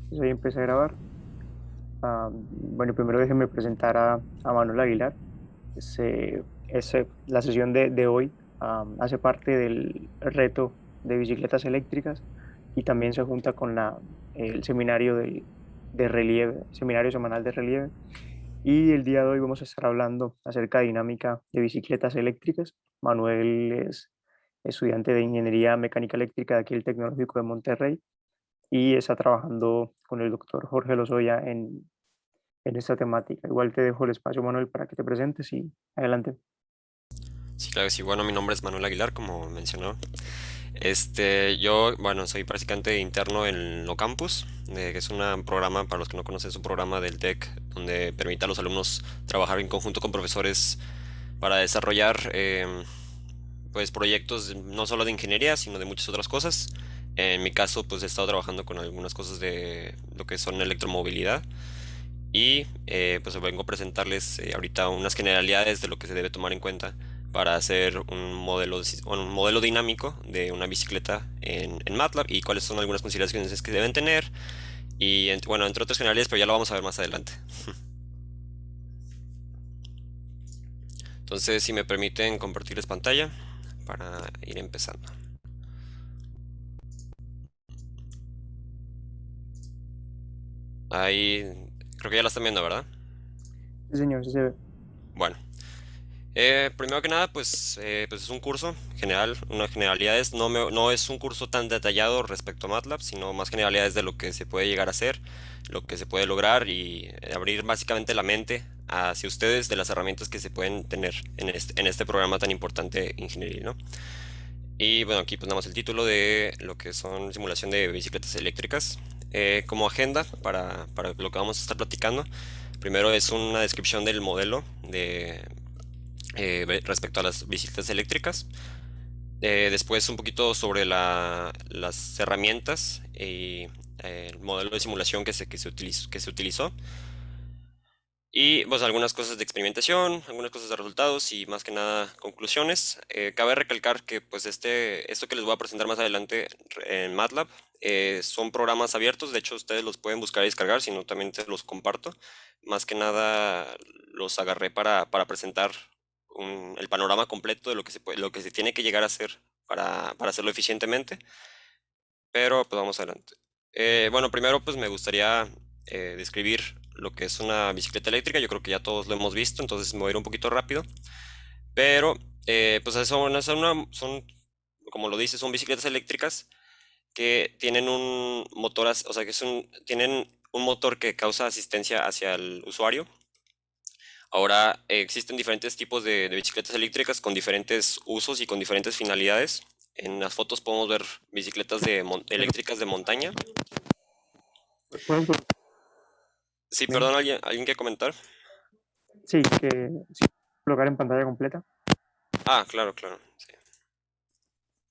Entonces ahí empecé a grabar. Bueno, primero déjenme presentar a Manuel Aguilar. La sesión de hoy hace parte del reto de bicicletas eléctricas y también se junta con el seminario de relieve, seminario semanal de relieve. Y el día de hoy vamos a estar hablando acerca de dinámica de bicicletas eléctricas. Manuel es estudiante de Ingeniería Mecánica Eléctrica de aquí el Tecnológico de Monterrey y está trabajando con el doctor Jorge Lozoya en esta temática. Igual te dejo el espacio, Manuel, para que te presentes y adelante. Sí, claro que sí. Bueno, mi nombre es Manuel Aguilar, como mencionó. Bueno, soy prácticamente interno en Locampus, que es un programa, para los que no conocen, es un programa del TEC donde permite a los alumnos trabajar en conjunto con profesores para desarrollar pues proyectos no solo de ingeniería, sino de muchas otras cosas. En mi caso, pues he estado trabajando con algunas cosas de lo que son electromovilidad y pues vengo a presentarles ahorita unas generalidades de lo que se debe tomar en cuenta para hacer un modelo dinámico de una bicicleta en MATLAB y cuáles son algunas consideraciones que deben tener y bueno, entre otras generalidades, pero ya lo vamos a ver más adelante. Entonces, si me permiten compartirles pantalla para ir empezando. Ahí creo que ya la están viendo, ¿verdad? Sí, señor, sí se ve. Bueno, primero que nada, pues es un curso general, unas generalidades. No es un curso tan detallado respecto a MATLAB, sino más generalidades de lo que se puede llegar a hacer, lo que se puede lograr y abrir básicamente la mente hacia ustedes de las herramientas que se pueden tener en este programa tan importante ingeniería, ¿no? Y bueno, aquí pues nada más el título de lo que son simulación de bicicletas eléctricas. Como agenda para lo que vamos a estar platicando, primero es una descripción del modelo respecto a las bicicletas eléctricas. Después un poquito sobre las herramientas y el modelo de simulación que se utilizó. Y pues algunas cosas de experimentación, algunas cosas de resultados y más que nada conclusiones. Cabe recalcar que pues esto que les voy a presentar más adelante en MATLAB son programas abiertos, de hecho ustedes los pueden buscar y descargar, si no también se los comparto. Más que nada los agarré para presentar el panorama completo de lo que se tiene que llegar a hacer para hacerlo eficientemente, pero pues vamos adelante. Bueno, primero pues me gustaría describir lo que es una bicicleta eléctrica. Yo creo que ya todos lo hemos visto, entonces me voy a ir un poquito rápido. Pero pues como lo dice, son bicicletas eléctricas que tienen un motor, o sea, tienen un motor que causa asistencia hacia el usuario. Ahora existen diferentes tipos de bicicletas eléctricas con diferentes usos y con diferentes finalidades. En las fotos podemos ver bicicletas Pero, eléctricas de montaña. ¿puedes Sí, también? perdón, ¿alguien quiere comentar? Sí, sí, colocar en pantalla completa. Ah, claro, claro, sí,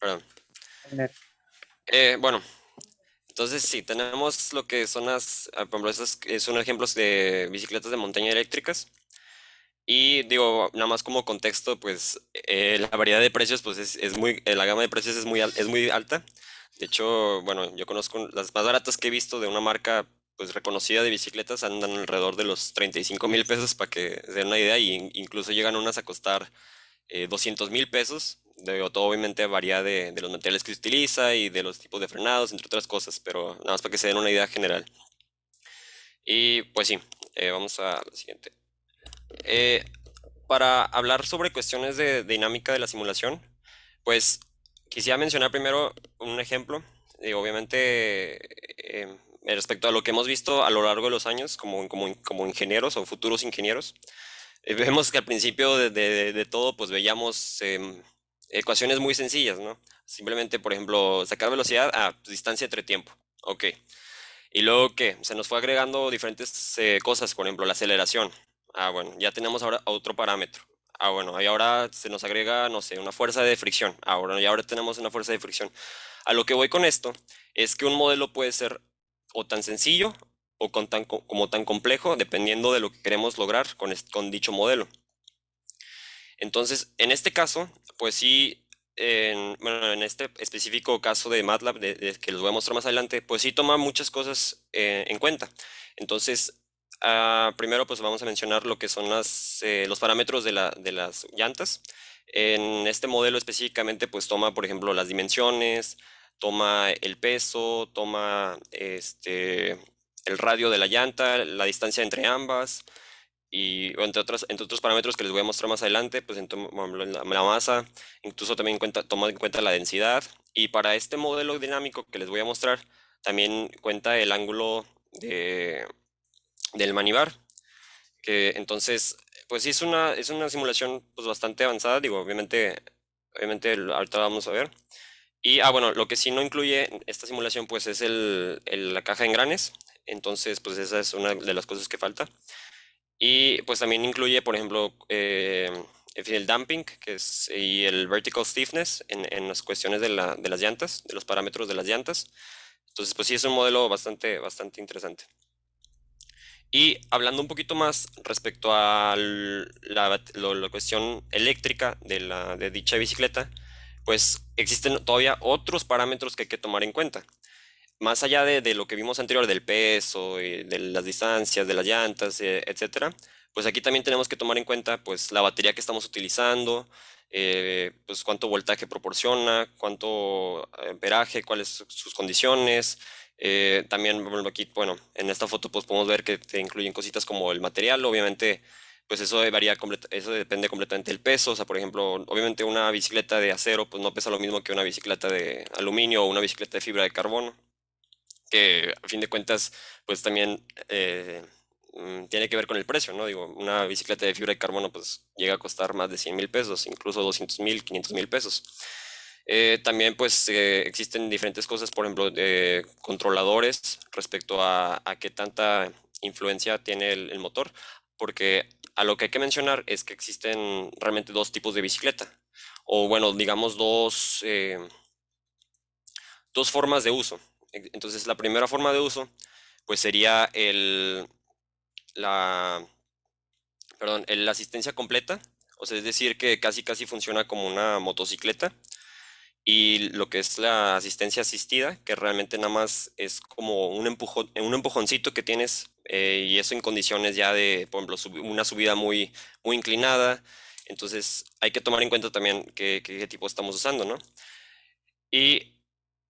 perdón. Tener. Bueno, entonces sí, tenemos lo que son por ejemplo, esas son ejemplos de bicicletas de montaña eléctricas. Y digo, nada más como contexto, pues la variedad de precios, pues la gama de precios es muy alta. De hecho, bueno, yo conozco las más baratas que he visto de una marca pues reconocida de bicicletas andan alrededor de los 35,000 pesos para que se den una idea, y incluso llegan unas a costar 200,000 pesos. Todo obviamente varía de los materiales que se utiliza y de los tipos de frenados, entre otras cosas, pero nada más para que se den una idea general. Y pues sí, vamos a la siguiente. Eh, para hablar sobre cuestiones de dinámica de la simulación, pues quisiera mencionar primero un ejemplo. Obviamente, respecto a lo que hemos visto a lo largo de los años como ingenieros o futuros ingenieros, vemos que al principio de todo, pues veíamos ecuaciones muy sencillas, ¿no? Simplemente, por ejemplo, sacar velocidad a distancia entre tiempo. Ok. Y luego, ¿qué? Se nos fue agregando diferentes cosas, por ejemplo, la aceleración. Ah, bueno, ya tenemos ahora otro parámetro. Ah, bueno, y ahora se nos agrega, no sé, una fuerza de fricción. Ah, bueno, y ahora tenemos una fuerza de fricción. A lo que voy con esto es que un modelo puede ser o tan sencillo o como tan complejo, dependiendo de lo que queremos lograr con dicho modelo. Entonces, en este caso, pues sí, bueno, en este específico caso de MATLAB, que les voy a mostrar más adelante, pues sí toma muchas cosas en cuenta. Entonces, primero pues vamos a mencionar lo que son los parámetros de las llantas. En este modelo específicamente pues toma, por ejemplo, las dimensiones, toma el peso, toma el radio de la llanta, la distancia entre ambas y entre otros parámetros que les voy a mostrar más adelante, pues por ejemplo, la masa, incluso también toma en cuenta la densidad. Y para este modelo dinámico que les voy a mostrar, también cuenta el ángulo del manivar, que entonces, pues sí es una simulación pues bastante avanzada, digo, obviamente ahorita vamos a ver. Y, bueno, lo que sí no incluye esta simulación pues es la caja de engranes, entonces pues esa es una de las cosas que falta. Y pues también incluye, por ejemplo, el damping, y el vertical stiffness en las cuestiones de las llantas, de los parámetros de las llantas. Entonces, pues sí, es un modelo bastante interesante. Y hablando un poquito más respecto a la cuestión eléctrica de dicha bicicleta, pues existen todavía otros parámetros que hay que tomar en cuenta. Más allá de lo que vimos anterior del peso y de las distancias, de las llantas, etcétera, pues aquí también tenemos que tomar en cuenta pues la batería que estamos utilizando, pues cuánto voltaje proporciona, cuánto amperaje, cuáles son sus condiciones. También, por ejemplo, aquí, bueno, en esta foto pues podemos ver que te incluyen cositas como el material, obviamente, pues eso eso depende completamente del peso. O sea, por ejemplo, obviamente una bicicleta de acero pues no pesa lo mismo que una bicicleta de aluminio o una bicicleta de fibra de carbono, que a fin de cuentas, pues también tiene que ver con el precio, ¿no? Digo, una bicicleta de fibra de carbono pues llega a costar más de 100,000 pesos, incluso 200,000, 500,000 pesos. También pues existen diferentes cosas, por ejemplo, de controladores respecto a qué tanta influencia tiene el motor, porque a lo que hay que mencionar es que existen realmente dos tipos de bicicleta, o bueno, digamos dos formas de uso. Entonces, la primera forma de uso, pues sería la, la asistencia completa, o sea, es decir, que casi funciona como una motocicleta, y lo que es la asistencia asistida, que realmente nada más es como un empujoncito que tienes, y eso en condiciones ya de, por ejemplo, una subida muy inclinada. Entonces, hay que tomar en cuenta también qué tipo estamos usando, ¿no? Y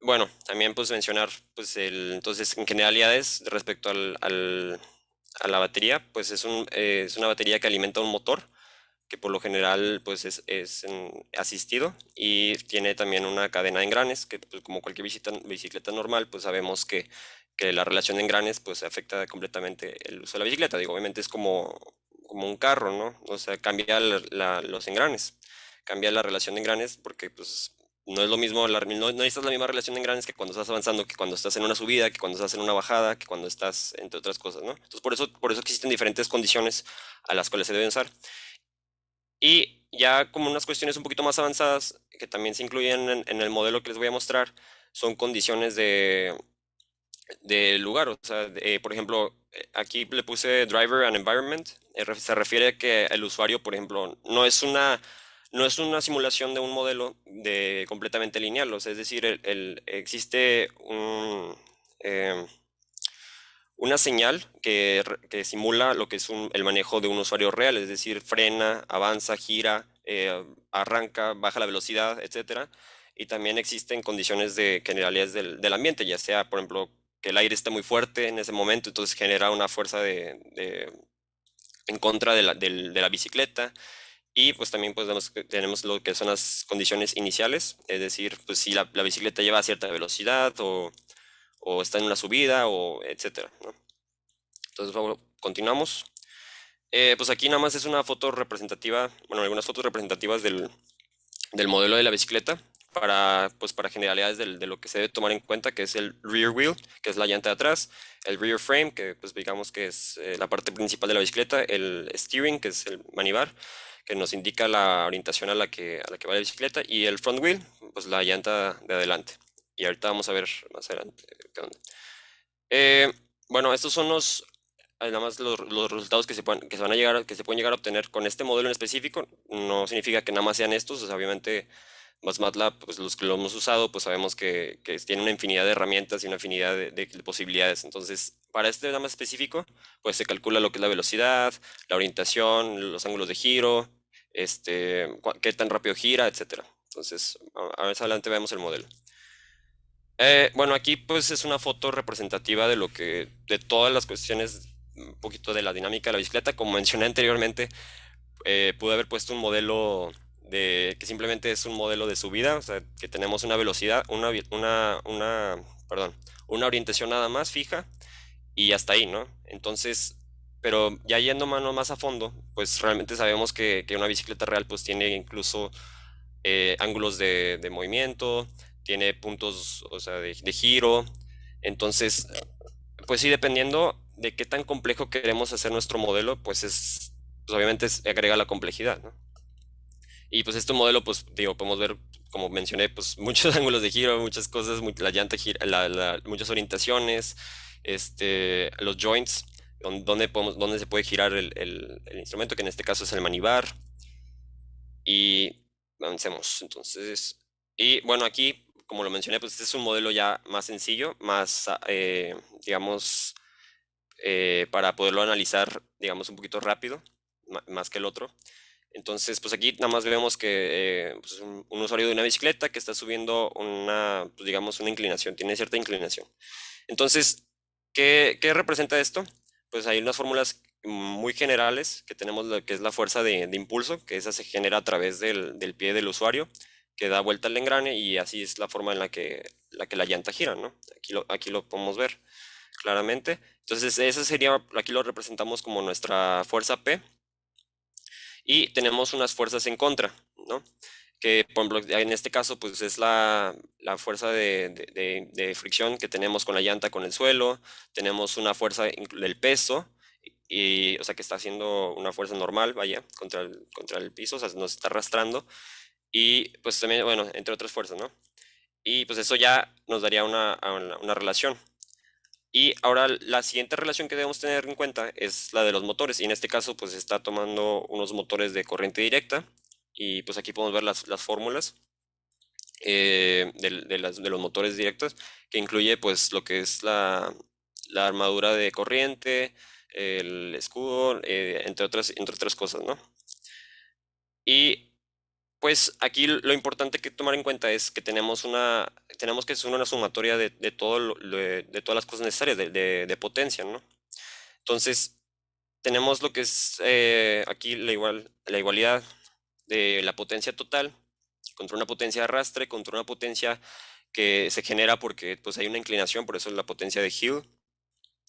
bueno, también pues mencionar, pues entonces en generalidades respecto a la batería, pues es una batería que alimenta un motor, que por lo general pues es asistido, y tiene también una cadena de engranes, que pues, como cualquier bicicleta normal, pues sabemos que la relación de engranes pues afecta completamente el uso de la bicicleta. Digo, obviamente es como un carro, ¿no? O sea, cambia los engranes, cambia la relación de engranes porque pues no es lo mismo, no necesitas la misma relación de engranes que cuando estás avanzando, que cuando estás en una subida, que cuando estás en una bajada, que cuando estás, entre otras cosas, ¿no? Entonces, por eso existen diferentes condiciones a las cuales se deben usar. Y ya como unas cuestiones un poquito más avanzadas, que también se incluyen en el modelo que les voy a mostrar, son condiciones de lugar. O sea, por ejemplo, aquí le puse driver and environment. Se refiere a que el usuario, por ejemplo, no es una simulación de un modelo completamente lineal. O sea, es decir, existe eh, una señal que simula lo que es el manejo de un usuario real, es decir, frena, avanza, gira, arranca, baja la velocidad, etcétera. Y también existen condiciones de generalidades del ambiente, ya sea, por ejemplo, que el aire esté muy fuerte en ese momento, entonces genera una fuerza en contra de la bicicleta. Y pues también pues, tenemos lo que son las condiciones iniciales, es decir, pues si la bicicleta lleva a cierta velocidad, o está en una subida, o etcétera, ¿no? Entonces, continuamos. Pues aquí nada más es una foto representativa, bueno, algunas fotos representativas del modelo de la bicicleta pues para generalidades de lo que se debe tomar en cuenta, que es el rear wheel, que es la llanta de atrás, el rear frame, que pues digamos que es la parte principal de la bicicleta, el steering, que es el manivar, que nos indica la orientación a la que va la bicicleta, y el front wheel, pues la llanta de adelante. Y ahorita vamos a ver más adelante qué onda. Eh, bueno, estos son nada más los resultados que se van a llegar, que se pueden llegar a obtener con este modelo en específico. No significa que nada más sean estos, o sea, obviamente más MATLAB, pues los que lo hemos usado, pues sabemos que tiene una infinidad de herramientas y una infinidad de posibilidades. Entonces, para este tema específico, pues se calcula lo que es la velocidad, la orientación, los ángulos de giro, qué tan rápido gira, etcétera. Entonces, a ver, adelante vemos el modelo. Bueno, aquí pues es una foto representativa de todas las cuestiones, un poquito de la dinámica de la bicicleta. Como mencioné anteriormente, pude haber puesto un modelo que simplemente es un modelo de subida, o sea, que tenemos una velocidad, perdón, una orientación nada más fija y hasta ahí, ¿no? Entonces, pero ya yendo más a fondo, pues realmente sabemos que una bicicleta real pues tiene incluso ángulos de movimiento, tiene puntos, o sea, de giro. Entonces, pues sí, dependiendo de qué tan complejo queremos hacer nuestro modelo, pues obviamente agrega la complejidad, ¿no? Y pues este modelo, pues digo, podemos ver, como mencioné, pues muchos ángulos de giro, muchas cosas, la llanta gira, muchas orientaciones, los joints, donde se puede girar el instrumento, que en este caso es el manibar. Y avancemos, entonces. Y bueno, aquí, como lo mencioné, pues este es un modelo ya más sencillo, más, digamos, para poderlo analizar, digamos, un poquito rápido, más que el otro. Entonces, pues aquí nada más vemos que pues un usuario de una bicicleta que está subiendo pues digamos, una inclinación, tiene cierta inclinación. Entonces, ¿qué representa esto? Pues hay unas fórmulas muy generales que tenemos, lo que es la fuerza de impulso, que esa se genera a través del pie del usuario, que da vuelta al engrane y así es la forma en la llanta gira, ¿no? Aquí lo podemos ver claramente. Entonces, esa sería, aquí lo representamos como nuestra fuerza P y tenemos unas fuerzas en contra, ¿no? Que, por ejemplo, en este caso, pues es la fuerza de fricción que tenemos con la llanta con el suelo, tenemos una fuerza del peso, o sea, que está haciendo una fuerza normal, vaya, contra el piso, o sea, nos está arrastrando, y pues también, bueno, entre otras fuerzas, ¿no? Y pues eso ya nos daría una relación. Y ahora la siguiente relación que debemos tener en cuenta es la de los motores. Y en este caso, pues está tomando unos motores de corriente directa. Y pues aquí podemos ver las fórmulas de los motores directos, que incluye pues lo que es la armadura de corriente, el escudo, entre otras cosas, ¿no? Y pues aquí lo importante que tomar en cuenta es que tenemos que hacer una sumatoria de de todas las cosas necesarias de potencia, ¿no? Entonces, tenemos lo que es aquí la igualdad de la potencia total contra una potencia de arrastre, contra una potencia que se genera porque pues, hay una inclinación, por eso es la potencia de Hill,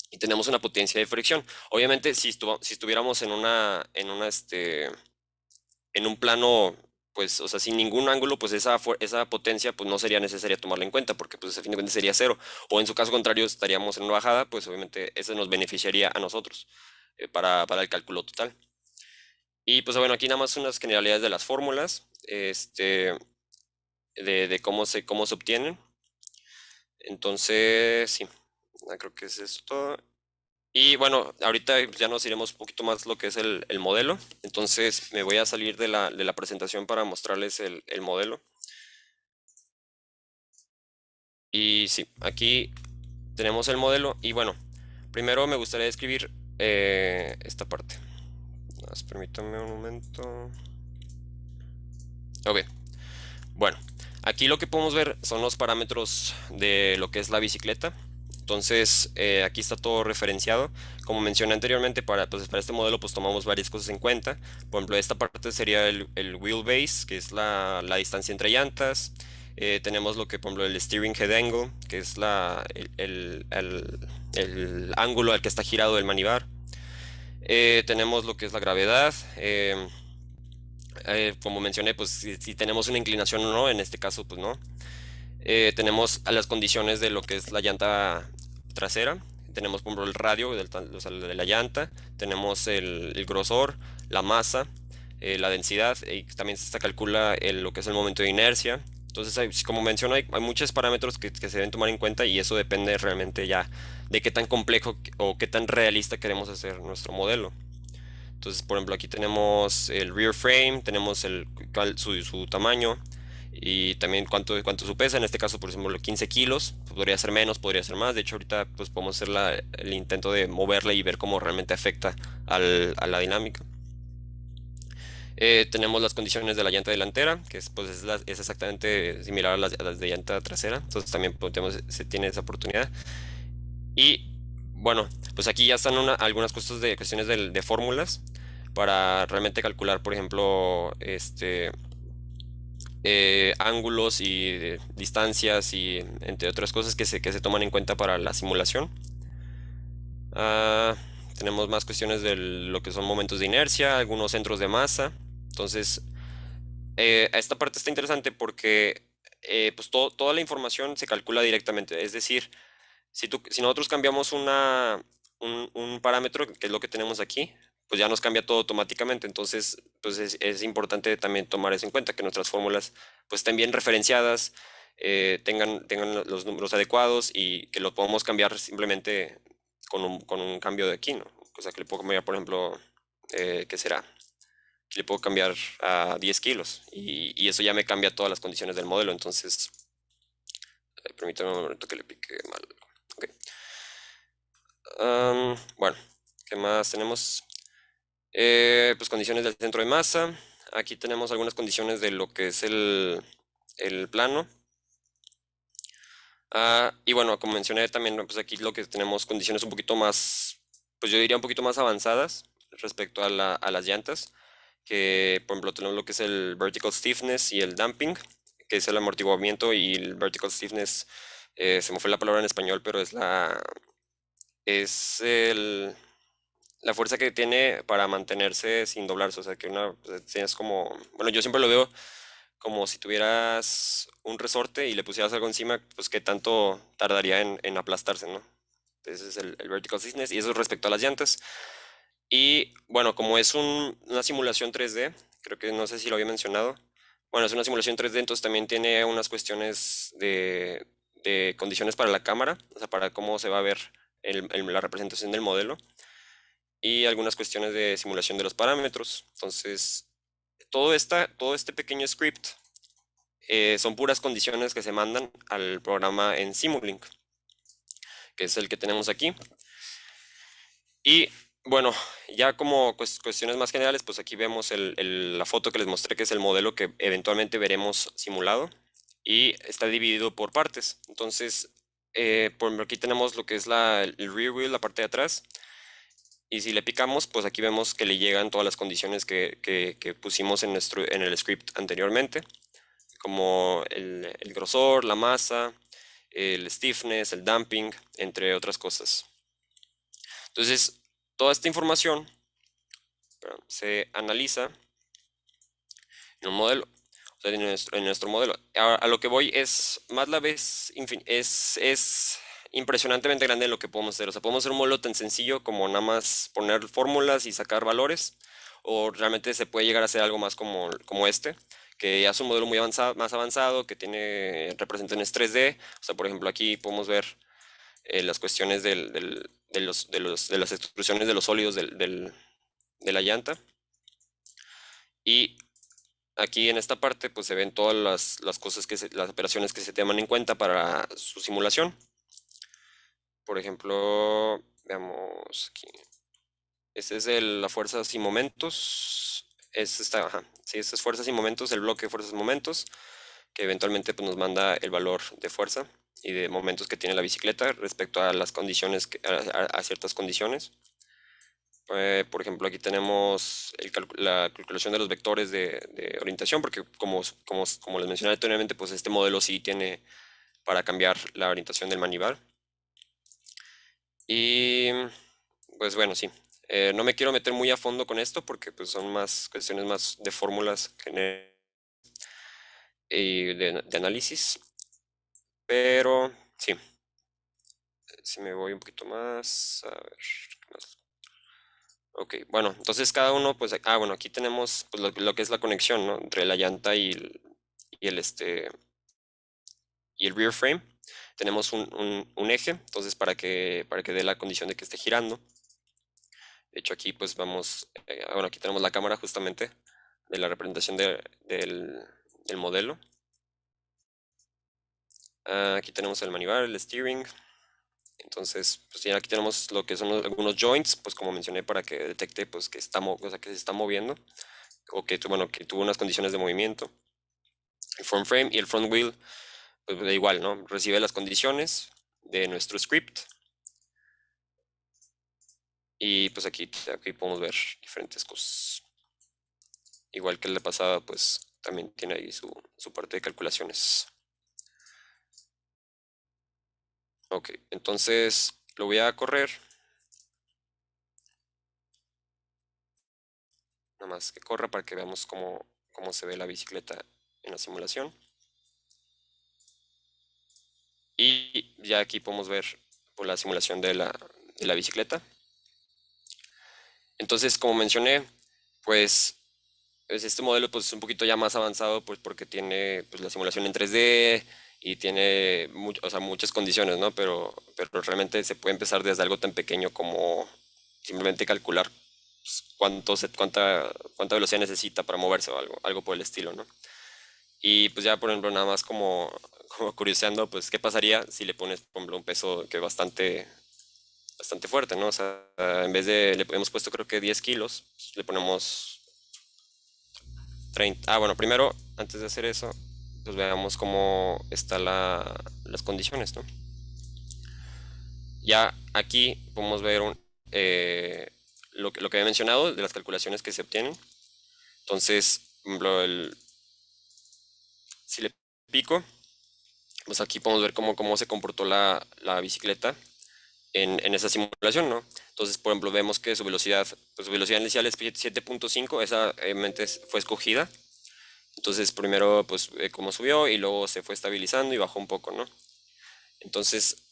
y tenemos una potencia de fricción. Obviamente, si estuviéramos en un plano, pues, o sea, sin ningún ángulo, pues esa potencia pues no sería necesaria tomarla en cuenta, porque pues a fin de cuentas sería cero. O en su caso contrario, estaríamos en una bajada, pues obviamente eso nos beneficiaría a nosotros para el cálculo total. Y pues bueno, aquí nada más unas generalidades de las fórmulas, de cómo se obtienen. Entonces, sí, creo que es eso todo. Y bueno, ahorita ya nos iremos un poquito más lo que es el modelo. Entonces me voy a salir de la presentación para mostrarles el modelo. Y sí, aquí tenemos el modelo. Y bueno, primero me gustaría describir esta parte. Permítanme un momento. Ok, bueno, aquí lo que podemos ver son los parámetros de lo que es la bicicleta. Entonces, aquí está todo referenciado. Como mencioné anteriormente, pues, para este modelo pues tomamos varias cosas en cuenta. Por ejemplo, esta parte sería el wheelbase, que es la distancia entre llantas. Tenemos lo que, por ejemplo, el steering head angle, que es el ángulo al que está girado el manibar. Tenemos lo que es la gravedad. Como mencioné, pues si tenemos una inclinación o no, en este caso pues no. Tenemos a las condiciones de lo que es la llanta trasera. Tenemos por ejemplo el radio o sea, de la llanta. Tenemos el grosor, la masa, la densidad. Y también se calcula lo que es el momento de inercia. Entonces, como menciono, hay muchos parámetros que se deben tomar en cuenta y eso depende realmente ya de qué tan complejo o qué tan realista queremos hacer nuestro modelo. Entonces, por ejemplo, aquí tenemos el rear frame, tenemos su tamaño, y también cuánto su pesa. En este caso, por ejemplo, 15 kilos, podría ser menos, podría ser más. De hecho, ahorita pues podemos hacer el intento de moverla y ver cómo realmente afecta a la dinámica. Tenemos las condiciones de la llanta delantera, que es, pues, es exactamente similar a las de llanta trasera, entonces también se tiene esa oportunidad. Y bueno, pues aquí ya están algunas cuestiones de fórmulas para realmente calcular, por ejemplo, ángulos y distancias y entre otras cosas que se toman en cuenta para la simulación. Ah, tenemos más cuestiones de lo que son momentos de inercia, algunos centros de masa. Entonces, esta parte está interesante porque pues toda la información se calcula directamente. Es decir, si nosotros cambiamos un parámetro, que es lo que tenemos aquí, pues ya nos cambia todo automáticamente. Entonces, pues es importante también tomar eso en cuenta, que nuestras fórmulas pues estén bien referenciadas, tengan los números adecuados y que lo podamos cambiar simplemente con un cambio de aquí, ¿no? O sea, que le puedo cambiar, por ejemplo, ¿qué será? Que le puedo cambiar a 10 kilos y eso ya me cambia todas las condiciones del modelo. Entonces, permítame un momento que le pique mal. Ok. Bueno, ¿qué más tenemos? Pues condiciones del centro de masa. Aquí tenemos algunas condiciones de lo que es el plano. Y bueno, como mencioné también, pues aquí lo que tenemos condiciones un poquito más, pues yo diría un poquito más avanzadas respecto a las llantas, que por ejemplo tenemos lo que es el vertical stiffness y el damping, que es el amortiguamiento, y el vertical stiffness, se me fue la palabra en español, pero es la fuerza que tiene para mantenerse sin doblarse. O sea, que pues, tienes como, bueno, yo siempre lo veo como si tuvieras un resorte y le pusieras algo encima, pues qué tanto tardaría en aplastarse, ¿no? Ese es el vertical stiffness, y eso respecto a las llantas. Y bueno, como es una simulación 3D, creo que no sé si lo había mencionado. Bueno, es una simulación 3D, entonces también tiene unas cuestiones de condiciones para la cámara, o sea, para cómo se va a ver la representación del modelo, y algunas cuestiones de simulación de los parámetros. Entonces, todo este pequeño script son puras condiciones que se mandan al programa en Simulink, que es el que tenemos aquí. Y bueno, ya como cuestiones más generales, pues aquí vemos la foto que les mostré, que es el modelo que eventualmente veremos simulado, y está dividido por partes. Entonces, por ejemplo, aquí tenemos lo que es el rear wheel, la parte de atrás, y si le picamos, pues aquí vemos que le llegan todas las condiciones que pusimos en el script anteriormente, como el grosor, la masa, el stiffness, el damping, entre otras cosas. Entonces, toda esta información, perdón, se analiza en un modelo, o sea, en nuestro modelo. A lo que voy es, MATLAB es impresionantemente grande lo que podemos hacer. O sea, podemos hacer un modelo tan sencillo como nada más poner fórmulas y sacar valores, o realmente se puede llegar a hacer algo más como este, que ya es un modelo muy avanzado, más avanzado, que tiene representaciones 3D. O sea, por ejemplo, aquí podemos ver las cuestiones de las extrusiones de los sólidos de la llanta. Y aquí en esta parte pues se ven todas las cosas las operaciones que se toman en cuenta para su simulación. Por ejemplo, veamos aquí. Este es la fuerzas y momentos. Sí, estas fuerzas y momentos, el bloque de fuerzas y momentos, que eventualmente pues, nos manda el valor de fuerza y de momentos que tiene la bicicleta respecto a las condiciones, a ciertas condiciones. Por ejemplo, aquí tenemos la calculación de los vectores de orientación, porque como les mencioné anteriormente, pues este modelo sí tiene para cambiar la orientación del manivar. Y pues bueno, sí. No me quiero meter muy a fondo con esto porque pues, son más cuestiones más de fórmulas y de análisis. Pero sí, si me voy un poquito más, a ver, ¿qué más? Ok, bueno, entonces cada uno, pues, bueno, aquí tenemos pues, lo que es la conexión, ¿no? Entre la llanta y y el rear frame. Tenemos un eje, entonces para que dé la condición de que esté girando. De hecho, aquí pues vamos, bueno, aquí tenemos la cámara justamente de la representación del modelo. Aquí tenemos el manivar, el steering. Entonces, pues ya aquí tenemos lo que son algunos joints, pues como mencioné, para que detecte pues que o sea, que se está moviendo o que, bueno, que tuvo unas condiciones de movimiento. El front frame y el front wheel, pues da igual, ¿no? Recibe las condiciones de nuestro script y pues aquí podemos ver diferentes cosas. Igual que el de pasada, pues también tiene ahí su parte de calculaciones. Ok, entonces lo voy a correr, nada más que corra para que veamos cómo se ve la bicicleta en la simulación. Y ya aquí podemos ver por la simulación de la bicicleta. Entonces, como mencioné, pues este modelo pues, es un poquito ya más avanzado pues, porque tiene pues, la simulación en 3D y tiene o sea, muchas condiciones, ¿no? Pero realmente se puede empezar desde algo tan pequeño como simplemente calcular pues, cuánta velocidad necesita para moverse o algo por el estilo, ¿no? Y pues ya, por ejemplo, nada más como curioseando, pues, ¿qué pasaría si le pones, por ejemplo, un peso que es bastante fuerte, ¿no? O sea, en vez de, le hemos puesto creo que 10 kilos, le ponemos 30. Bueno, primero, antes de hacer eso, pues veamos cómo están las condiciones, ¿no? Ya aquí podemos ver lo que había mencionado de las calculaciones que se obtienen. Entonces, por ejemplo, si le pico, pues aquí podemos ver cómo se comportó la bicicleta en esa simulación, ¿no? Entonces, por ejemplo, vemos que su velocidad inicial es 7.5, esa obviamente fue escogida. Entonces, primero, pues, cómo subió y luego se fue estabilizando y bajó un poco, ¿no? Entonces,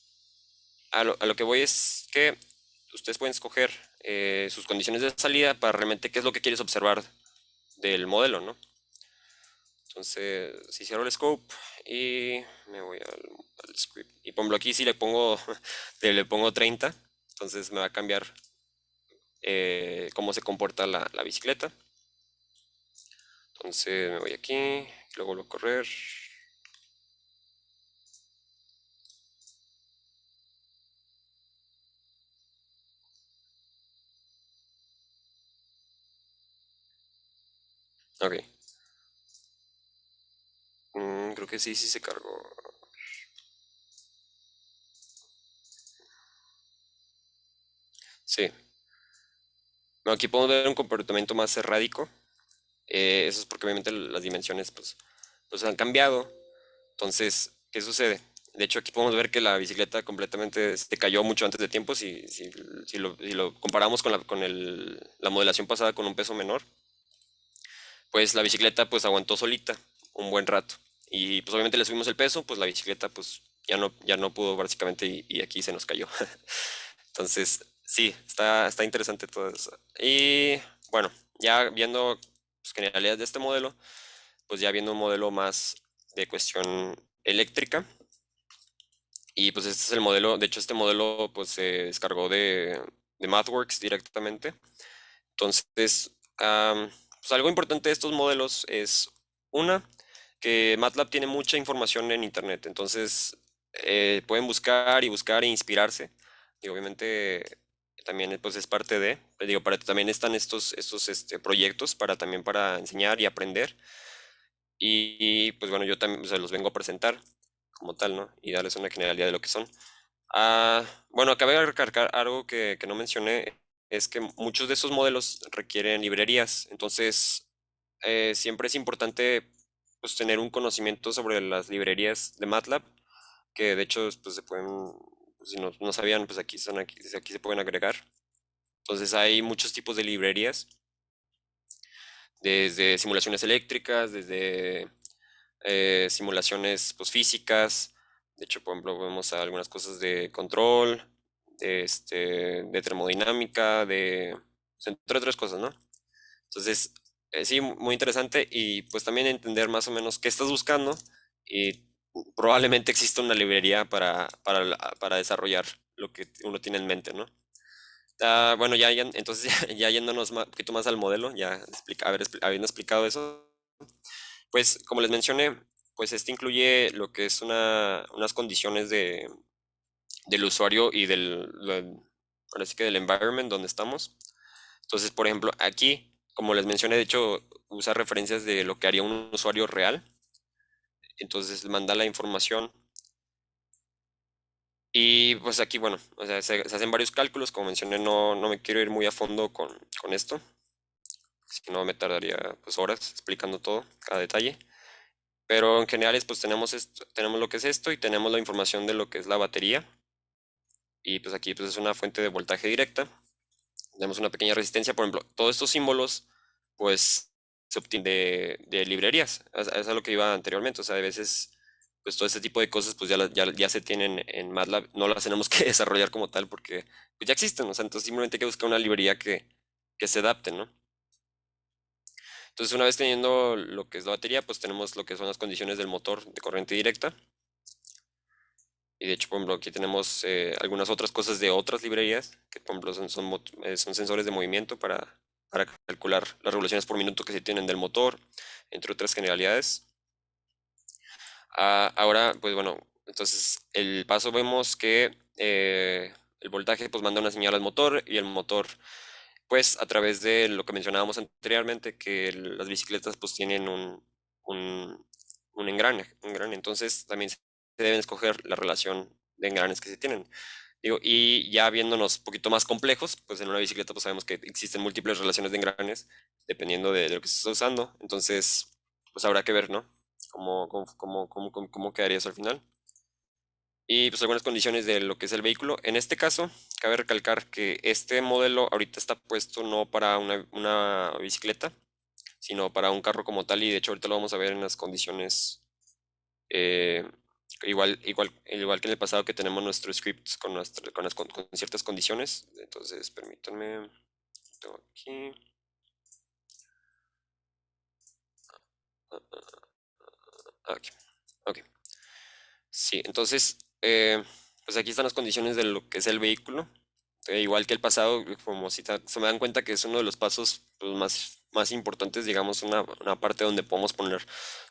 a lo que voy es que ustedes pueden escoger sus condiciones de salida para realmente qué es lo que quieres observar del modelo, ¿no? Entonces, si cierro el scope y me voy al script. Y por ejemplo, aquí si le pongo, le pongo 30, entonces me va a cambiar cómo se comporta la bicicleta. Entonces me voy aquí, luego vuelvo a correr. Ok. Creo que sí se cargó. Sí. Bueno, aquí podemos ver un comportamiento más errático. Eso es porque obviamente las dimensiones pues han cambiado. Entonces, ¿qué sucede? De hecho, aquí podemos ver que la bicicleta completamente se cayó mucho antes de tiempo. Si lo comparamos con la modelación pasada con un peso menor, pues la bicicleta pues aguantó solita un buen rato. Y pues obviamente le subimos el peso, pues la bicicleta pues ya no pudo básicamente y aquí se nos cayó. Entonces, sí, está interesante todo eso. Y bueno, ya viendo pues, generalidades de este modelo, pues ya viendo un modelo más de cuestión eléctrica. Y pues este es el modelo, de hecho este modelo pues se descargó de MathWorks directamente. Entonces, pues algo importante de estos modelos es, una, que MATLAB tiene mucha información en Internet, entonces pueden buscar y buscar e inspirarse. Y obviamente también pues es parte de, digo, también están estos proyectos para enseñar y aprender. Pues bueno, yo también se los vengo a presentar como tal, ¿no? Y darles una generalidad de lo que son. Bueno, acabé de recargar algo que no mencioné, es que muchos de esos modelos requieren librerías, entonces siempre es importante pues, tener un conocimiento sobre las librerías de MATLAB, que de hecho pues, se pueden, pues, si no sabían, pues aquí se pueden agregar. Entonces hay muchos tipos de librerías, desde simulaciones eléctricas, desde simulaciones pues, físicas. De hecho, por ejemplo, vemos algunas cosas de control, de termodinámica, pues, entre otras cosas, ¿no? Entonces, sí, muy interesante y pues también entender más o menos qué estás buscando y probablemente exista una librería para desarrollar lo que uno tiene en mente, ¿no? Bueno, entonces ya yéndonos un poquito más al modelo, ya habiendo explicado eso, pues como les mencioné, pues este incluye lo que es unas condiciones del usuario y ahora sí que del environment donde estamos. Entonces, por ejemplo, aquí, como les mencioné, de hecho, usa referencias de lo que haría un usuario real. Entonces, manda la información y pues aquí, bueno, o sea, se hacen varios cálculos. Como mencioné, no me quiero ir muy a fondo con esto, si no me tardaría pues horas explicando todo, cada detalle. Pero en general, pues tenemos esto, tenemos lo que es esto y tenemos la información de lo que es la batería. Y pues aquí pues es una fuente de voltaje directa. Tenemos una pequeña resistencia, por ejemplo, todos estos símbolos pues se obtienen de librerías. Es a lo que iba anteriormente, o sea, a veces pues todo este tipo de cosas pues ya se tienen en MATLAB, no las tenemos que desarrollar como tal porque pues ya existen, o sea, entonces simplemente hay que buscar una librería que se adapte, ¿no? Entonces una vez teniendo lo que es la batería, pues tenemos lo que son las condiciones del motor de corriente directa. Y de hecho, por ejemplo, aquí tenemos algunas otras cosas de otras librerías, que por ejemplo son sensores de movimiento para calcular las revoluciones por minuto que se tienen del motor, entre otras generalidades. Ahora, pues bueno, entonces el paso vemos que el voltaje pues manda una señal al motor y el motor pues a través de lo que mencionábamos anteriormente, que las bicicletas pues tienen un, un engrane, entonces también se deben escoger la relación de engranes que se tienen. Digo, y ya viéndonos un poquito más complejos, pues en una bicicleta pues sabemos que existen múltiples relaciones de engranes dependiendo de lo que se está usando, entonces pues habrá que ver, ¿no? ¿Cómo quedaría eso al final? Y pues algunas condiciones de lo que es el vehículo. En este caso, cabe recalcar que este modelo ahorita está puesto no para una bicicleta, sino para un carro como tal, y de hecho ahorita lo vamos a ver en las condiciones, eh, igual que en el pasado, que tenemos nuestro script con ciertas condiciones. Entonces, permítanme, tengo aquí, aquí, ok. Sí, entonces, pues aquí están las condiciones de lo que es el vehículo. Igual que el pasado, como si se me dan cuenta que es uno de los pasos pues, más importantes, digamos, una parte donde podemos poner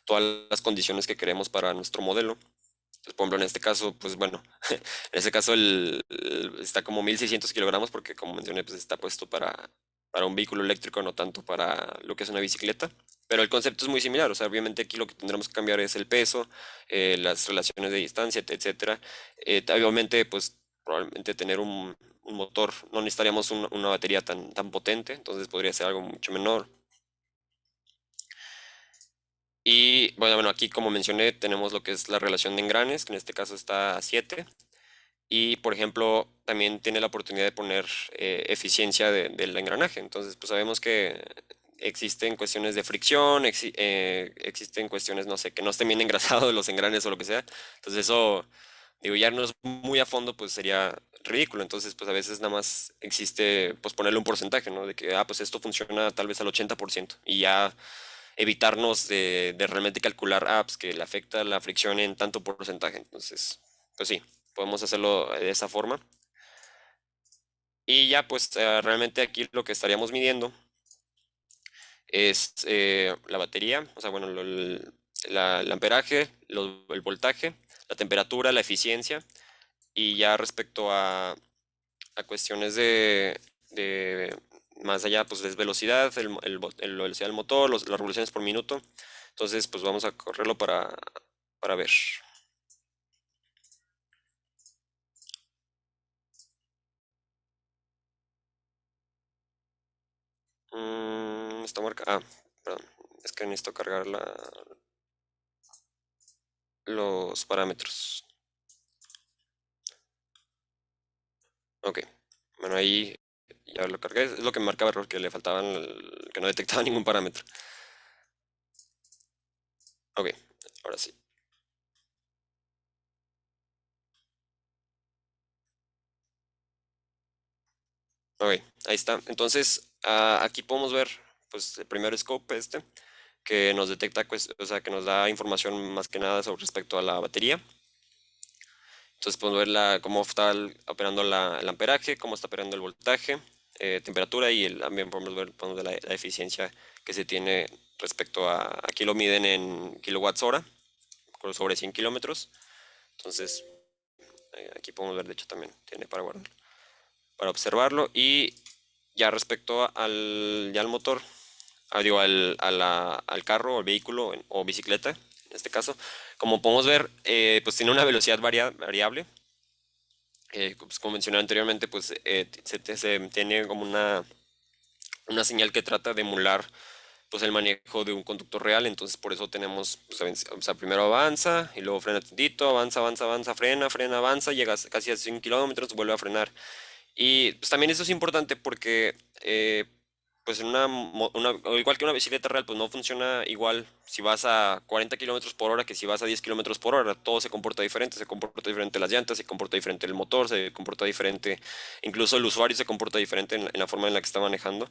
todas las condiciones que queremos para nuestro modelo. Entonces, por ejemplo, en este caso, pues bueno, en este caso está como 1600 kilogramos porque, como mencioné, pues está puesto para un vehículo eléctrico, no tanto para lo que es una bicicleta. Pero el concepto es muy similar, o sea, obviamente aquí lo que tendremos que cambiar es el peso, las relaciones de distancia, etcétera. Obviamente, pues probablemente tener un motor, no necesitaríamos una batería tan potente, entonces podría ser algo mucho menor. Y bueno, aquí como mencioné, tenemos lo que es la relación de engranes, que en este caso está a 7. Y por ejemplo, también tiene la oportunidad de poner eficiencia del engranaje. Entonces, pues sabemos que existen cuestiones de fricción, existen cuestiones, no sé, que no estén bien engrasados los engranes o lo que sea. Entonces eso, digo, ya no es muy a fondo, pues sería ridículo. Entonces, pues a veces nada más existe, pues ponerle un porcentaje, ¿no? De que, pues esto funciona tal vez al 80% y ya evitarnos de realmente calcular apps que le afecta la fricción en tanto porcentaje. Entonces, pues sí, podemos hacerlo de esa forma. Y ya, pues realmente aquí lo que estaríamos midiendo es la batería, o sea, bueno, el amperaje, el voltaje, la temperatura, la eficiencia, y ya respecto a cuestiones de más allá, pues es velocidad, la velocidad del motor, las revoluciones por minuto. Entonces, pues vamos a correrlo para ver. Esta marca, perdón, es que necesito cargar los parámetros. Ok, bueno, ahí ya lo cargué. Es lo que me marcaba error, que le faltaban, que no detectaba ningún parámetro. Ok, ahora sí. Ok, ahí está. Entonces, aquí podemos ver, pues, el primer scope que nos detecta, pues, o sea, que nos da información más que nada sobre respecto a la batería. Entonces podemos ver cómo está operando el amperaje, cómo está operando el voltaje, temperatura, y también podemos ver la eficiencia que se tiene respecto aquí lo miden en kilowatts hora. sobre 100 kilómetros. Entonces, aquí podemos ver, de hecho, también tiene para guardar, para observarlo. Y ya respecto ya al motor, digo, al carro o vehículo o bicicleta, en este caso, como podemos ver, pues tiene una velocidad variable. Pues, como mencioné anteriormente, pues se tiene como una señal que trata de emular pues el manejo de un conductor real. Entonces por eso tenemos, pues, o sea, primero avanza y luego frena tantito, avanza, avanza, avanza, frena, frena, avanza, llega casi a 100 kilómetros, vuelve a frenar. Y pues también eso es importante porque pues en o igual que una bicicleta real, pues no funciona igual si vas a 40 kilómetros por hora que si vas a 10 kilómetros por hora. Todo se comporta diferente las llantas, se comporta diferente el motor, se comporta diferente, incluso el usuario se comporta diferente en la forma en la que está manejando.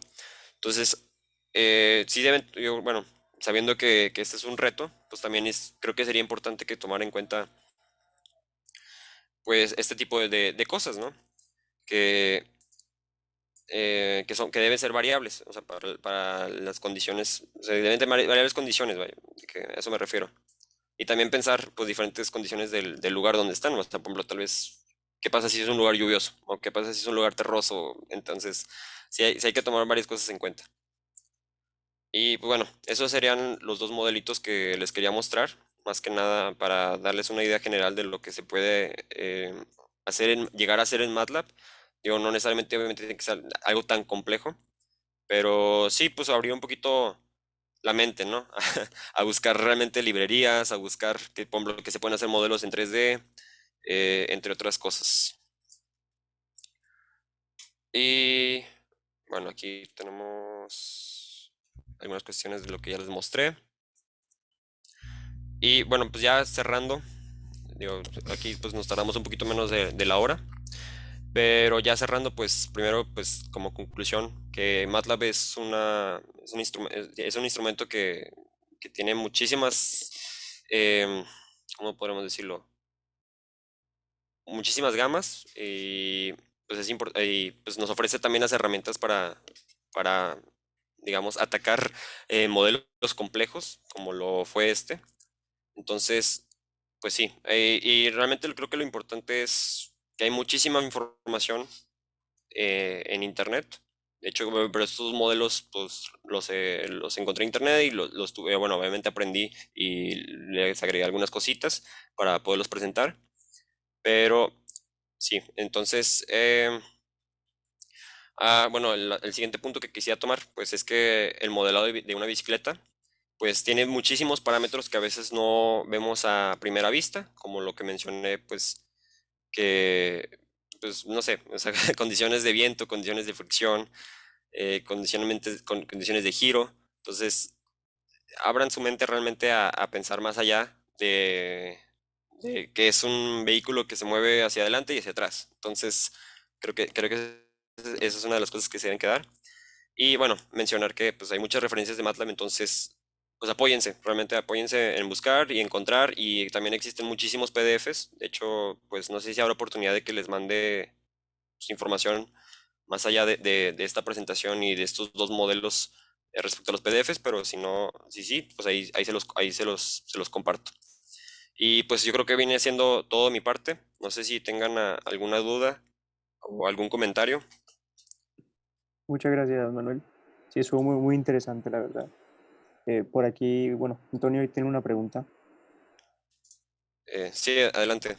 Entonces, sí deben, bueno, sabiendo que este es un reto, pues también creo que sería importante que tomar en cuenta pues este tipo de cosas, ¿no? Que que deben ser variables, o sea, para las condiciones, o sea, deben tener variables condiciones, vaya, que a eso me refiero. Y también pensar, pues, diferentes condiciones del lugar donde están, o sea, por ejemplo, tal vez, ¿qué pasa si es un lugar lluvioso? ¿O qué pasa si es un lugar terroso? Entonces, sí hay que tomar varias cosas en cuenta. Y, pues, bueno, esos serían los dos modelitos que les quería mostrar, más que nada para darles una idea general de lo que se puede hacer llegar a hacer en MATLAB. Digo, no necesariamente, obviamente, tiene que ser algo tan complejo, pero sí, pues abrir un poquito la mente, ¿no? A buscar realmente librerías, a buscar que, por ejemplo, que se pueden hacer modelos en 3D, entre otras cosas. Y bueno, aquí tenemos algunas cuestiones de lo que ya les mostré. Y bueno, pues ya cerrando, digo, aquí pues nos tardamos un poquito menos de la hora. Pero ya cerrando, pues primero, pues como conclusión, que MATLAB es un instrumento que tiene muchísimas, ¿cómo podemos decirlo? Muchísimas gamas y pues, y pues nos ofrece también las herramientas para digamos, atacar modelos complejos como lo fue este. Entonces, pues sí, y realmente creo que lo importante es que hay muchísima información en internet. De hecho, pero estos modelos pues los encontré en internet y los tuve, bueno, obviamente aprendí y les agregué algunas cositas para poderlos presentar. Pero sí, entonces, bueno, el siguiente punto que quisiera tomar pues es que el modelado de una bicicleta pues tiene muchísimos parámetros que a veces no vemos a primera vista, como lo que mencioné, pues que, pues no sé, o sea, condiciones de viento, condiciones de fricción, condiciones de giro. Entonces, abran su mente realmente a pensar más allá de que es un vehículo que se mueve hacia adelante y hacia atrás. Entonces, creo que esa es una de las cosas que se deben quedar. Y bueno, mencionar que pues hay muchas referencias de MATLAB, entonces pues apóyense, realmente apóyense en buscar y encontrar y también existen muchísimos PDFs. De hecho, pues no sé si habrá oportunidad de que les mande pues, información más allá de esta presentación y de estos dos modelos respecto a los PDFs, pero si no, sí, pues ahí se los comparto. Y pues yo creo que viene siendo todo de mi parte. No sé si tengan alguna duda o algún comentario. Muchas gracias, Manuel. Sí, estuvo muy, muy interesante, la verdad. Por aquí, bueno, Antonio hoy tiene una pregunta. Sí, adelante.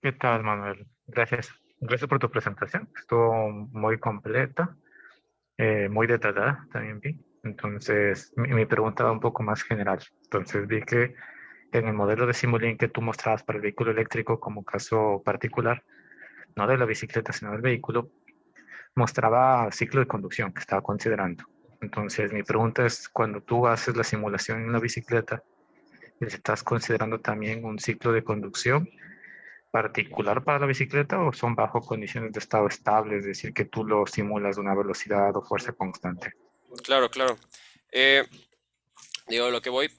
¿Qué tal, Manuel? Gracias. Gracias por tu presentación. Estuvo muy completa, muy detallada, también vi. Entonces, mi pregunta va un poco más general. Entonces, vi que en el modelo de Simulink que tú mostrabas para el vehículo eléctrico como caso particular, no de la bicicleta, sino del vehículo, mostraba ciclo de conducción que estaba considerando. Entonces, mi pregunta es, cuando tú haces la simulación en una bicicleta, ¿estás considerando también un ciclo de conducción particular para la bicicleta o son bajo condiciones de estado estable, es decir, que tú lo simulas de una velocidad o fuerza constante? Claro, claro. Eh, Digo, lo que voy,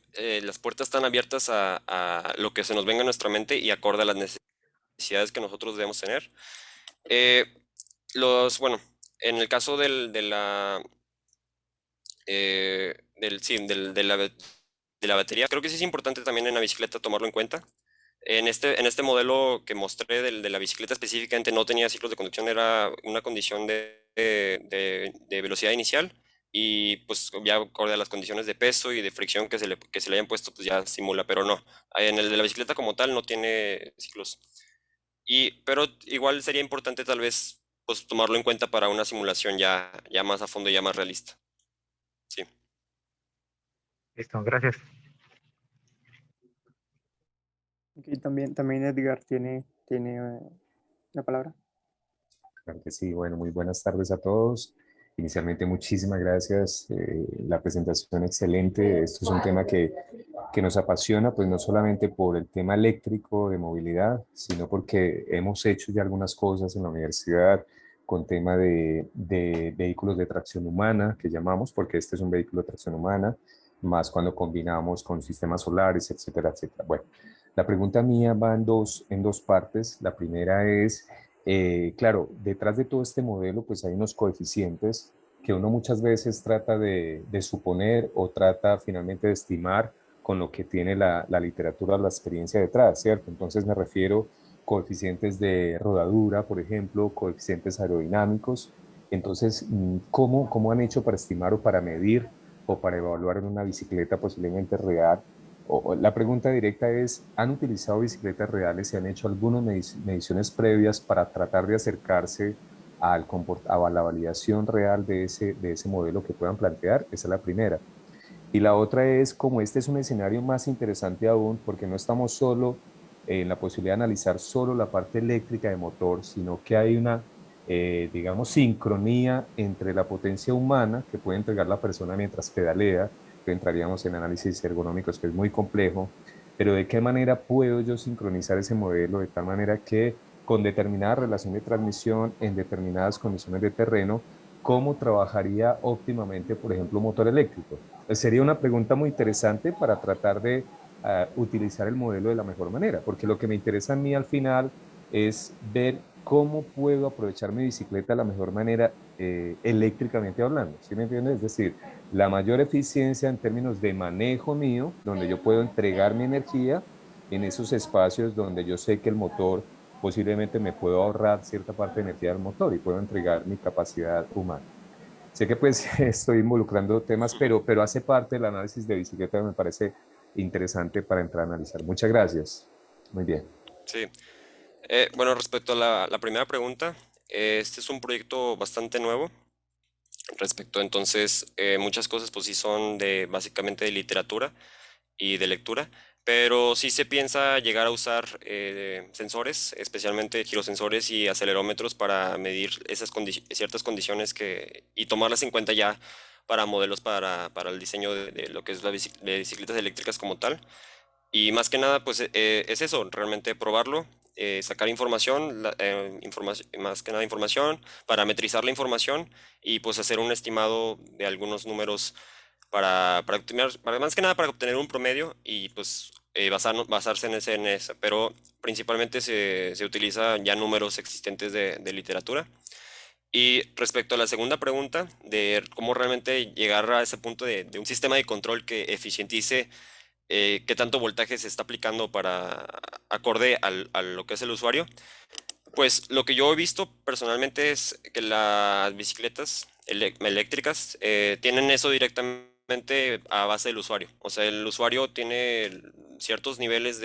las puertas están abiertas a lo que se nos venga a nuestra mente y acorde a las necesidades que nosotros debemos tener. Eh, bueno, en el caso sí, de la batería. Creo que sí es importante también en la bicicleta tomarlo en cuenta. En este modelo que mostré de la bicicleta específicamente no tenía ciclos de conducción, era una condición de velocidad inicial y pues ya acorde a las condiciones de peso y de fricción que se le hayan puesto, pues ya simula, pero no. En el de la bicicleta como tal no tiene ciclos. Pero igual sería importante tal vez pues tomarlo en cuenta para una simulación ya más a fondo y ya más realista. Sí. Listo, gracias. Ok, también Edgar tiene la palabra. Claro que sí, bueno, muy buenas tardes a todos. Inicialmente, muchísimas gracias. La presentación excelente. Esto es un tema que nos apasiona, pues no solamente por el tema eléctrico de movilidad, sino porque hemos hecho ya algunas cosas en la universidad con tema de vehículos de tracción humana, que llamamos, porque este es un vehículo de tracción humana, más cuando combinamos con sistemas solares, etcétera, etcétera. Bueno, la pregunta mía va en dos partes. La primera es claro, detrás de todo este modelo, pues hay unos coeficientes que uno muchas veces trata de suponer o trata finalmente de estimar con lo que tiene la literatura, la experiencia detrás, ¿cierto? Entonces me refiero coeficientes de rodadura, por ejemplo, coeficientes aerodinámicos. Entonces, ¿cómo han hecho para estimar o para medir o para evaluar en una bicicleta posiblemente real? La pregunta directa es, ¿han utilizado bicicletas reales y han hecho algunas mediciones previas para tratar de acercarse a la validación real de ese modelo que puedan plantear? Esa es la primera. Y la otra es, como este es un escenario más interesante aún, porque no estamos solo en la posibilidad de analizar solo la parte eléctrica de motor, sino que hay una, digamos, sincronía entre la potencia humana que puede entregar la persona mientras pedalea, que entraríamos en análisis ergonómicos, que es muy complejo, pero de qué manera puedo yo sincronizar ese modelo de tal manera que con determinada relación de transmisión en determinadas condiciones de terreno, ¿cómo trabajaría óptimamente, por ejemplo, un motor eléctrico? Sería una pregunta muy interesante para tratar de utilizar el modelo de la mejor manera, porque lo que me interesa a mí al final es ver cómo puedo aprovechar mi bicicleta de la mejor manera eléctricamente hablando, ¿sí me entiendes? Es decir, la mayor eficiencia en términos de manejo mío, donde yo puedo entregar mi energía en esos espacios donde yo sé que el motor posiblemente me puedo ahorrar cierta parte de energía del motor y puedo entregar mi capacidad humana. Sé que pues estoy involucrando temas, pero hace parte del análisis de bicicleta, me parece interesante para entrar a analizar. Muchas gracias. Muy bien. Sí. Bueno, respecto a la primera pregunta, este es un proyecto bastante nuevo. Respecto, entonces, muchas cosas pues sí son básicamente de literatura y de lectura, pero sí se piensa llegar a usar sensores, especialmente girosensores y acelerómetros para medir esas ciertas condiciones y tomarlas en cuenta ya para modelos para el diseño de lo que es de bicicletas eléctricas como tal. Y más que nada, pues es eso, realmente probarlo, sacar información, más que nada información, parametrizar la información y pues hacer un estimado de algunos números para obtener, más que nada para obtener un promedio y pues basarse en eso. Pero principalmente se utiliza ya números existentes de literatura. Y respecto a la segunda pregunta, de cómo realmente llegar a ese punto de un sistema de control que eficientice qué tanto voltaje se está aplicando para acorde a lo que es el usuario. Pues lo que yo he visto personalmente es que las bicicletas eléctricas tienen eso directamente a base del usuario. O sea, el usuario tiene ciertos niveles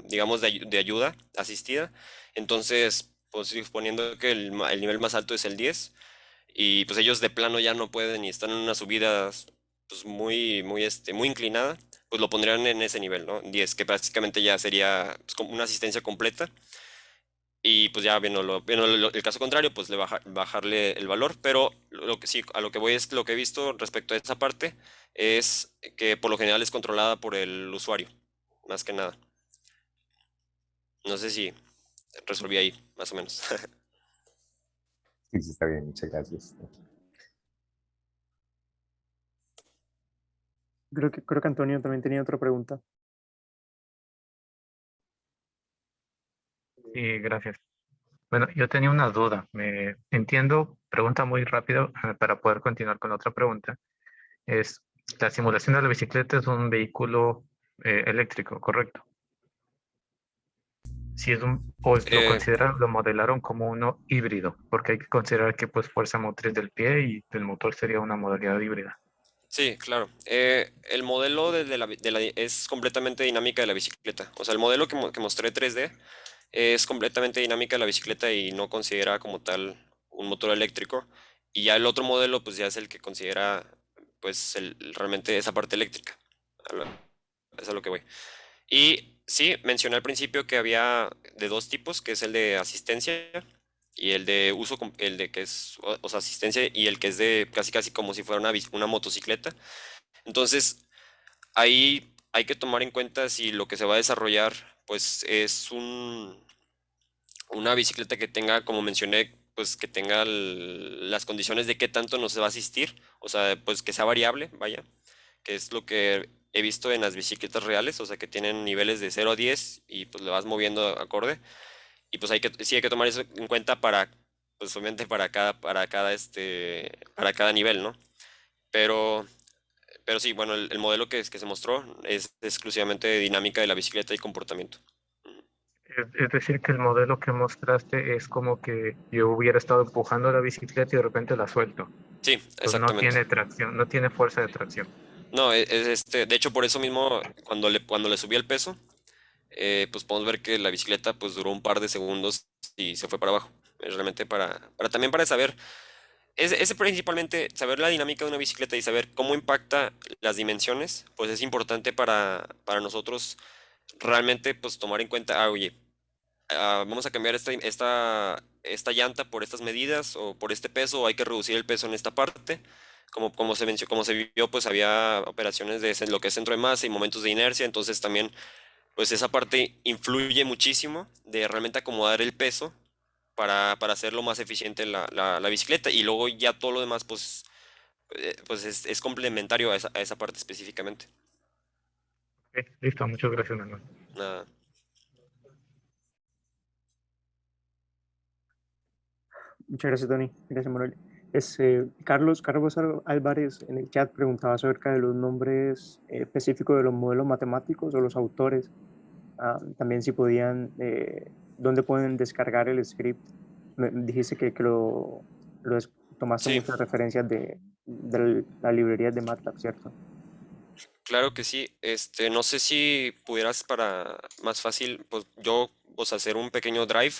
digamos, de ayuda asistida. Entonces, pues suponiendo que el nivel más alto es el 10 y pues ellos de plano ya no pueden y están en una subida pues muy inclinada, pues lo pondrían en ese nivel, ¿no? 10 que prácticamente ya sería pues, como una asistencia completa. Y pues ya viendo el caso contrario, pues bajarle el valor. Pero lo que sí, a lo que voy es lo que he visto respecto a esa parte es que por lo general es controlada por el usuario, más que nada. No sé si resolví ahí, más o menos. Sí, sí, está bien. Muchas gracias. Creo que Antonio también tenía otra pregunta. Sí, gracias. Bueno, yo tenía una duda. Me entiendo, pregunta muy rápido para poder continuar con la otra pregunta. Es, la simulación de la bicicleta es un vehículo eléctrico, ¿correcto? Si es o Eh, lo modelaron como uno híbrido, porque hay que considerar que pues fuerza motriz del pie y del motor sería una modalidad híbrida. sí, claro. El modelo es completamente dinámica de la bicicleta. O sea, el modelo que mostré 3D es completamente dinámica de la bicicleta y no considera como tal un motor eléctrico. Y ya el otro modelo, pues ya es el que considera, pues, realmente esa parte eléctrica. A lo- Es a lo que voy. Y sí, mencioné al principio que había de dos tipos, que es el de asistencia y el de uso, el de que es, o sea, asistencia y el que es de casi casi como si fuera una motocicleta. Entonces, ahí hay que tomar en cuenta si lo que se va a desarrollar, pues es una bicicleta que tenga, como mencioné, pues que tenga las condiciones de qué tanto nos va a asistir, o sea, pues que sea variable, vaya, que es lo que he visto en las bicicletas reales, o sea, que tienen niveles de 0 a 10 y pues le vas moviendo acorde. Y pues sí hay que tomar eso en cuenta para, pues obviamente para cada nivel, ¿no? Pero, pero sí, bueno, el modelo que se mostró es exclusivamente de dinámica de la bicicleta y comportamiento. Es decir, que el modelo que mostraste es como que yo hubiera estado empujando la bicicleta y de repente la suelto. Sí, Entonces no exactamente. tiene tracción, no tiene fuerza de tracción. No, de hecho por eso mismo, cuando le subí el peso, pues podemos ver que la bicicleta pues duró un par de segundos y se fue para abajo. Es realmente también para saber, es principalmente saber la dinámica de una bicicleta y saber cómo impacta las dimensiones, pues es importante para nosotros realmente pues tomar en cuenta, oye, vamos a cambiar esta llanta por estas medidas o por este peso, o hay que reducir el peso en esta parte. Como se vio, pues había operaciones de lo que es centro de masa y momentos de inercia, entonces también pues esa parte influye muchísimo de realmente acomodar el peso para hacerlo más eficiente la bicicleta y luego ya todo lo demás pues es complementario a esa parte específicamente. Ok, listo, muchas gracias, Manuel. Nada. Muchas gracias, Tony. Gracias, Manuel. Carlos Álvarez en el chat preguntaba acerca de los nombres específicos de los modelos matemáticos o los autores. También si podían, dónde pueden descargar el script. Dijiste que tomaste Sí, muchas referencias de la librería de MATLAB, ¿cierto? claro que sí. No sé si pudieras para más fácil, pues pues hacer un pequeño drive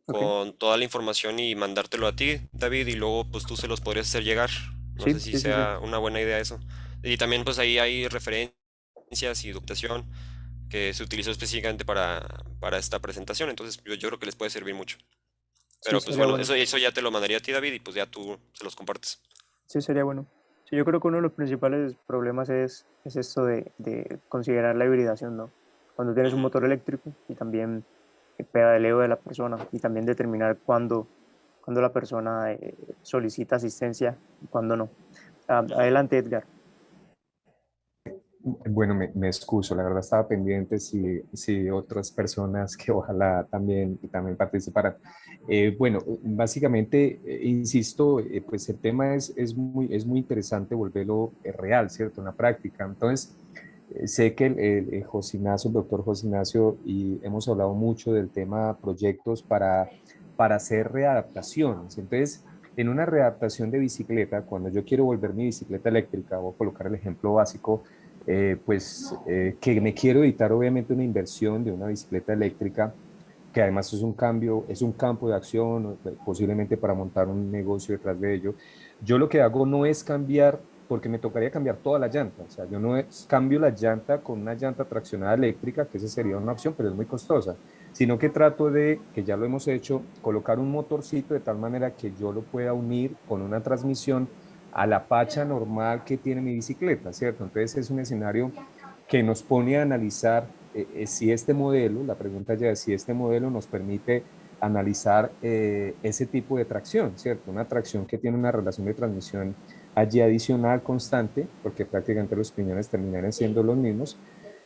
Ok, con toda la información y mandártelo a ti, David, y luego pues tú se los podrías hacer llegar. No sé sí, si sí, sí, sí. sea una buena idea eso. Y también pues ahí hay referencias y documentación que se utilizó específicamente para esta presentación, entonces yo creo que les puede servir mucho. Sí, Pero pues sería bueno, bueno. eso ya te lo mandaría a ti, David, y pues ya tú se los compartes. Sí, sería bueno. Sí, yo creo que uno de los principales problemas es esto de considerar la hibridación, ¿no? Cuando tienes un Ujú. motor eléctrico y también el pedaleo de la persona y también determinar cuándo la persona solicita asistencia y cuándo no. Adelante, Edgar. Bueno, me excuso, la verdad estaba pendiente si otras personas que ojalá también participaran. Bueno, básicamente, insisto, pues el tema es muy interesante volverlo real, ¿cierto? Una práctica. Entonces, sé que José Ignacio, el doctor José Ignacio, y hemos hablado mucho del tema proyectos para hacer readaptaciones. Entonces, en una readaptación de bicicleta, cuando yo quiero volver mi bicicleta eléctrica, voy a colocar el ejemplo básico, que me quiero evitar obviamente una inversión de una bicicleta eléctrica, que además es un cambio, es un campo de acción, posiblemente para montar un negocio detrás de ello. Yo lo que hago no es cambiar, porque me tocaría cambiar toda la llanta, o sea, yo no cambio la llanta con una llanta traccionada eléctrica, que esa sería una opción, pero es muy costosa, sino que trato de, que ya lo hemos hecho, colocar un motorcito de tal manera que yo lo pueda unir con una transmisión a la pacha normal que tiene mi bicicleta, ¿cierto? Entonces es un escenario que nos pone a analizar si este modelo, la pregunta ya es si este modelo nos permite analizar ese tipo de tracción, ¿cierto? Una tracción que tiene una relación de transmisión allí adicional constante, porque prácticamente los piñones terminarán siendo los mismos.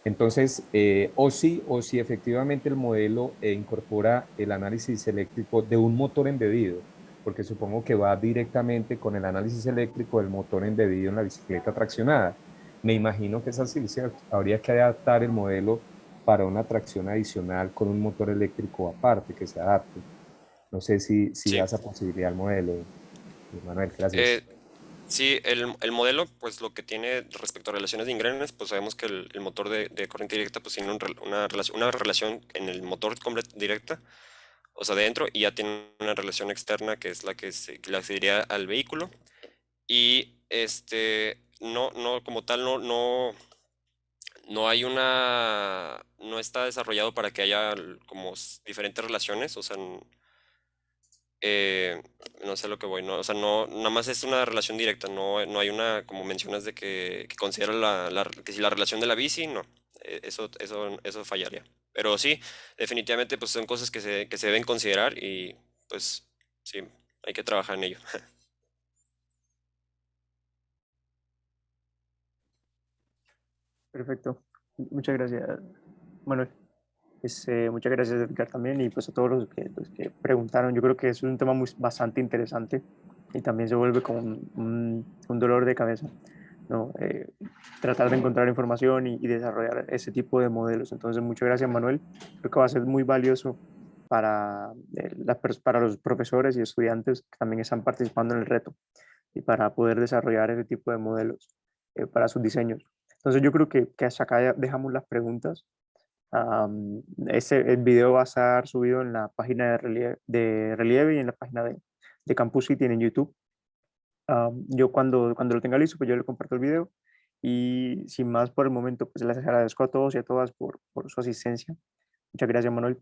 Entonces, o si efectivamente el modelo incorpora el análisis eléctrico de un motor embebido, porque supongo que va directamente con el análisis eléctrico del motor embebido en la bicicleta traccionada. Me imagino que es así, ¿cierto? Habría que adaptar el modelo para una tracción adicional con un motor eléctrico aparte que se adapte. No sé si da Sí. esa posibilidad al modelo, Manuel, gracias. Eh, sí, el modelo, pues lo que tiene respecto a relaciones de engranes, pues sabemos que el motor de corriente directa pues tiene una relación en el motor directa, o sea, dentro, y ya tiene una relación externa que es la que le accedería al vehículo. Y no, como tal, no hay no está desarrollado para que haya como diferentes relaciones, o sea, eh, no sé a lo que voy, no, o sea, no, nada más es una relación directa, no hay una, como mencionas, de que considera que si la relación de la bici, no, eso fallaría. Pero sí, definitivamente, pues son cosas que se deben considerar y, pues, sí, hay que trabajar en ello. Perfecto. Muchas gracias, Manuel. Muchas gracias, Edgar, también, y pues a todos los que preguntaron. Yo creo que es un tema bastante interesante y también se vuelve como un dolor de cabeza, ¿no? Tratar de encontrar información y desarrollar ese tipo de modelos. Entonces, muchas gracias, Manuel. Creo que va a ser muy valioso para, para los profesores y estudiantes que también están participando en el reto y para poder desarrollar ese tipo de modelos para sus diseños. Entonces, yo creo que hasta acá ya dejamos las preguntas. El video va a estar subido en la página de Relieve y en la página de Campus City en YouTube. Yo cuando lo tenga listo, pues yo le comparto el video. Y sin más por el momento, pues les agradezco a todos y a todas por su asistencia. Muchas gracias, Manuel.